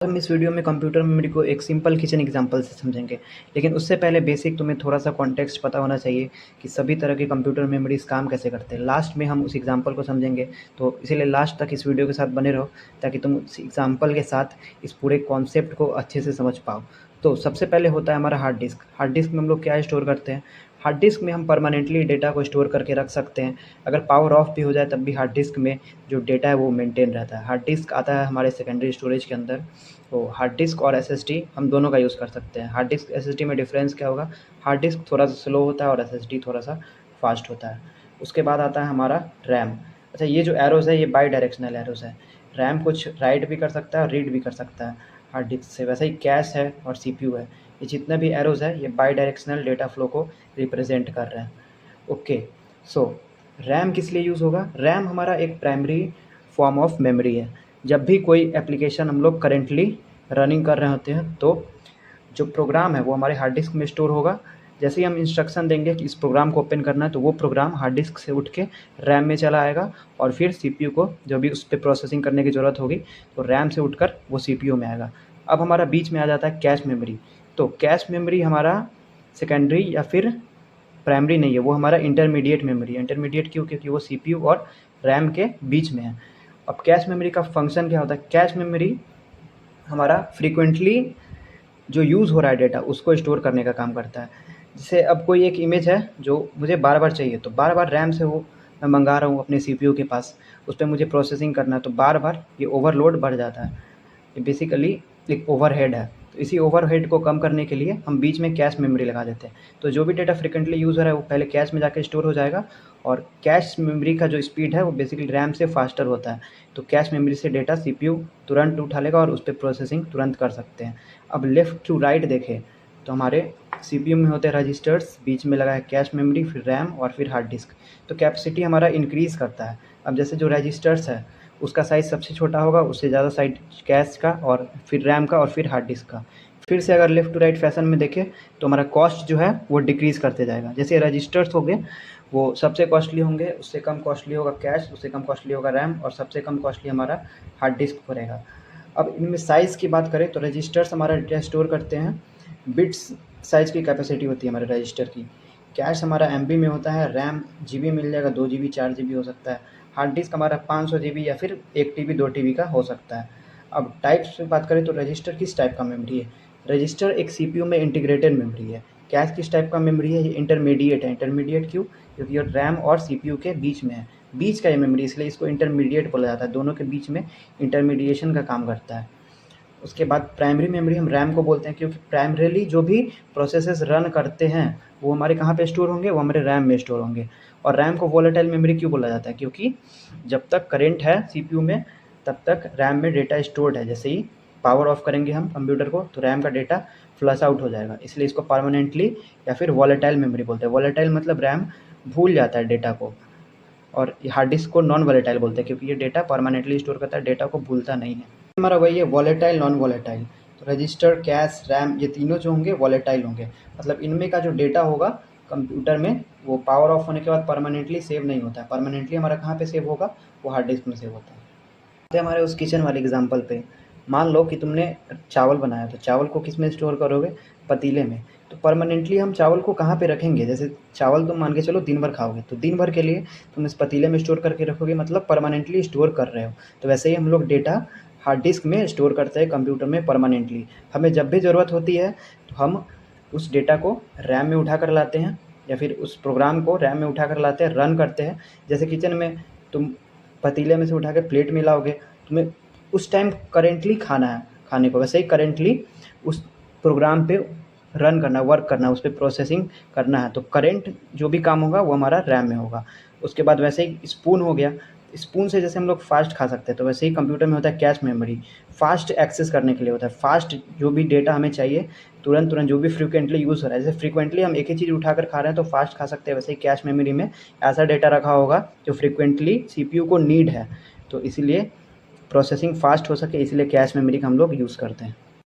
हम इस वीडियो में कंप्यूटर मेमोरी को एक सिंपल किचन एग्जांपल से समझेंगे, लेकिन उससे पहले बेसिक तुम्हें थोड़ा-सा कॉन्टेक्स्ट पता होना चाहिए कि सभी तरह के कंप्यूटर मेमोरीज़ काम कैसे करते हैं। लास्ट में हम उस एग्जांपल को समझेंगे, तो इसीलिए लास्ट तक इस वीडियो के साथ बने रहो ताकि तुम उस एग्जांपल के साथ इस पूरे कॉन्सेप्ट को अच्छे से समझ पाओ। तो सबसे पहले होता है हमारा हार्ड डिस्क। हार्ड डिस्क में हम लोग क्या स्टोर करते हैं? हार्ड डिस्क में हम परमानेंटली डेटा को स्टोर करके रख सकते हैं। अगर पावर ऑफ भी हो जाए तब भी हार्ड डिस्क में जो डेटा है वो मेंटेन रहता है। हार्ड डिस्क आता है हमारे सेकेंडरी स्टोरेज के अंदर। तो हार्ड डिस्क और एसएसडी हम दोनों का यूज़ कर सकते हैं। हार्ड डिस्क एसएसडी में डिफरेंस क्या होगा? हार्ड डिस्क थोड़ा सा स्लो होता है और एसएसडी थोड़ा सा फास्ट होता है। उसके बाद आता है हमारा रैम। अच्छा, ये जो एरोज़ है ये बाई डायरेक्शनल एरोज़ है। रैम कुछ राइट भी कर सकता है और रीड भी कर सकता है हार्ड डिस्क से। वैसे ही कैश है और सीपीयू है, ये जितने भी एरोज़ है ये बाई डायरेक्शनल डेटा फ्लो को रिप्रेजेंट कर रहे हैं। ओके, सो रैम किस लिए यूज़ होगा? रैम हमारा एक प्राइमरी फॉर्म ऑफ मेमोरी है। जब भी कोई एप्लीकेशन हम लोग करेंटली रनिंग कर रहे होते हैं तो जो प्रोग्राम है वो हमारे हार्ड डिस्क में स्टोर होगा। जैसे ही हम इंस्ट्रक्शन देंगे कि इस प्रोग्राम को ओपन करना है तो वो प्रोग्राम हार्ड डिस्क से उठ के रैम में चला आएगा और फिर सीपीयू को जो भी उस पर प्रोसेसिंग करने की ज़रूरत होगी तो रैम से उठकर वो सीपीयू में आएगा। अब हमारा बीच में आ जाता है कैश मेमोरी। तो कैश मेमोरी हमारा सेकेंडरी या फिर प्राइमरी नहीं है, वो हमारा इंटरमीडिएट मेमोरी है। इंटरमीडिएट क्यों? क्योंकि वो सीपीयू और रैम के बीच में है। अब कैश मेमोरी का फंक्शन क्या होता है? कैश मेमोरी हमारा फ्रीक्वेंटली जो यूज़ हो रहा है डेटा उसको स्टोर करने का काम करता है। जैसे अब कोई एक इमेज है जो मुझे बार-बार चाहिए, तो बार-बार रैम से वो मैं मँगा रहा हूँ अपने सीपीयू के पास, उस पे मुझे प्रोसेसिंग करना है, तो बार-बार ये ओवरलोड बढ़ जाता है। ये बेसिकली एक ओवरहेड है। तो इसी ओवरहेड को कम करने के लिए हम बीच में कैश मेमोरी लगा देते हैं। तो जो भी डेटा फ्रीक्वेंटली यूज़ हो रहा है वो पहले कैश में जाके स्टोर हो जाएगा और कैश मेमोरी का जो स्पीड है वो बेसिकली रैम से फास्टर होता है। तो कैश मेमोरी से डेटा सीपीयू तुरंत उठा लेगा और उस पे प्रोसेसिंग तुरंत कर सकते हैं। अब लेफ़्ट टू राइट देखें तो हमारे सीपीयू में होते हैं रजिस्टर्स, बीच में लगा है कैश मेमोरी, फिर रैम और फिर हार्ड डिस्क। तो कैपेसिटी हमारा इंक्रीज़ करता है। अब जैसे जो रजिस्टर्स है उसका साइज़ सबसे छोटा होगा, उससे ज़्यादा साइज़ कैश का और फिर रैम का और फिर हार्ड डिस्क का। फिर से अगर लेफ़्ट टू राइट फैशन में देखें तो हमारा कॉस्ट जो है वो डिक्रीज़ करते जाएगा। जैसे रजिस्टर्स हो गए वो सबसे कॉस्टली होंगे, उससे कम कॉस्टली होगा कैश, उससे कम कॉस्टली होगा रैम और सबसे कम कॉस्टली हमारा हार्ड डिस्क पड़ेगा। अब इनमें साइज़ की बात करें तो रजिस्टर्स हमारा डेटा स्टोर करते हैं, बिट्स साइज़ की कैपेसिटी होती है हमारे रजिस्टर की। कैश हमारा एमबी में होता है, रैम जीबी मिल जाएगा, 2 जीबी 4 जीबी हो सकता है। हार्ड डिस्क हमारा 500 जीबी या फिर 1 टीबी 2 टीबी का हो सकता है। अब टाइप्स में बात करें तो रजिस्टर किस टाइप का मेमोरी है? रजिस्टर एक सीपीयू में इंटीग्रेटेड मेमोरी है। कैश किस टाइप का मेमोरी है? ये इंटरमीडिएट है। इंटरमीडिएट क्यों? क्योंकि ये रैम और सीपीयू के बीच में है। बीच का ये मेमोरी, इसलिए इसको इंटरमीडिएट बोला जाता है। दोनों के बीच में इंटरमीडिएशन का काम करता है। उसके बाद प्राइमरी मेमोरी हम रैम को बोलते हैं क्योंकि प्राइमरीली जो भी प्रोसेसेस रन करते हैं वो हमारे कहाँ पे स्टोर होंगे? वो हमारे रैम में स्टोर होंगे। और रैम को वोलेटाइल मेमोरी क्यों बोला जाता है? क्योंकि जब तक करंट है सीपीयू में तब तक रैम में डेटा स्टोर्ड है। जैसे ही पावर ऑफ करेंगे हम कंप्यूटर को तो रैम का डेटा फ्लश आउट हो जाएगा, इसलिए इसको परमानेंटली या फिर वोलेटाइल मेमोरी बोलते हैं। वोलेटाइल मतलब रैम भूल जाता है डेटा को, और हार्ड डिस्क को नॉन वोलेटाइल बोलते हैं क्योंकि ये डेटा परमानेंटली स्टोर करता है, डेटा को भूलता नहीं है। हमारा वही है वोलेटाइल नॉन वोलेटाइल। तो रजिस्टर, कैश, रैम ये तीनों जो होंगे वोलेटाइल होंगे, मतलब इनमें का जो डेटा होगा कंप्यूटर में वो पावर ऑफ होने के बाद परमानेंटली सेव नहीं होता है। परमानेंटली हमारा कहाँ पे सेव होगा? वो हार्ड डिस्क में सेव होता है। आते हैं हमारे उस किचन वाले एग्जांपल पे। मान लो कि तुमने चावल बनाया, तो चावल को किस में स्टोर करोगे? पतीले में। तो परमानेंटली हम चावल को कहाँ पे रखेंगे? जैसे चावल तुम मान के चलो दिन भर खाओगे, तो दिन भर के लिए तुम इस पतीले में स्टोर करके रखोगे, मतलब परमानेंटली स्टोर कर रहे हो। तो वैसे ही हम लोग डेटा हार्ड डिस्क में स्टोर करते हैं कंप्यूटर में परमानेंटली। हमें जब भी ज़रूरत होती है तो हम उस डेटा को रैम में उठा कर लाते हैं या फिर उस प्रोग्राम को रैम में उठा कर लाते हैं, रन करते हैं। जैसे किचन में तुम पतीले में से उठा के प्लेट में लाओगे, तुम्हें उस टाइम करेंटली खाना है खाने को, वैसे ही करेंटली उस प्रोग्राम पे रन करना, वर्क करना, उस पर प्रोसेसिंग करना है। तो करेंट जो भी काम होगा वो हमारा रैम में होगा। उसके बाद वैसे ही स्पून हो गया, स्पून से जैसे हम लोग फास्ट खा सकते हैं तो वैसे ही कंप्यूटर में होता है कैश मेमोरी, फास्ट एक्सेस करने के लिए होता है। फास्ट जो भी डेटा हमें चाहिए तुरंत तुरंत, जो भी फ्रीक्वेंटली यूज़ हो रहा है, जैसे फ्रीक्वेंटली हम एक ही चीज़ उठाकर खा रहे हैं तो फास्ट खा सकते हैं, वैसे ही कैश मेमोरी में ऐसा डेटा रखा होगा जो फ्रीक्वेंटली सीपीयू को नीड है। तो इसीलिए प्रोसेसिंग फास्ट हो सके इसलिए कैश मेमोरी का हम लोग यूज़ करते हैं।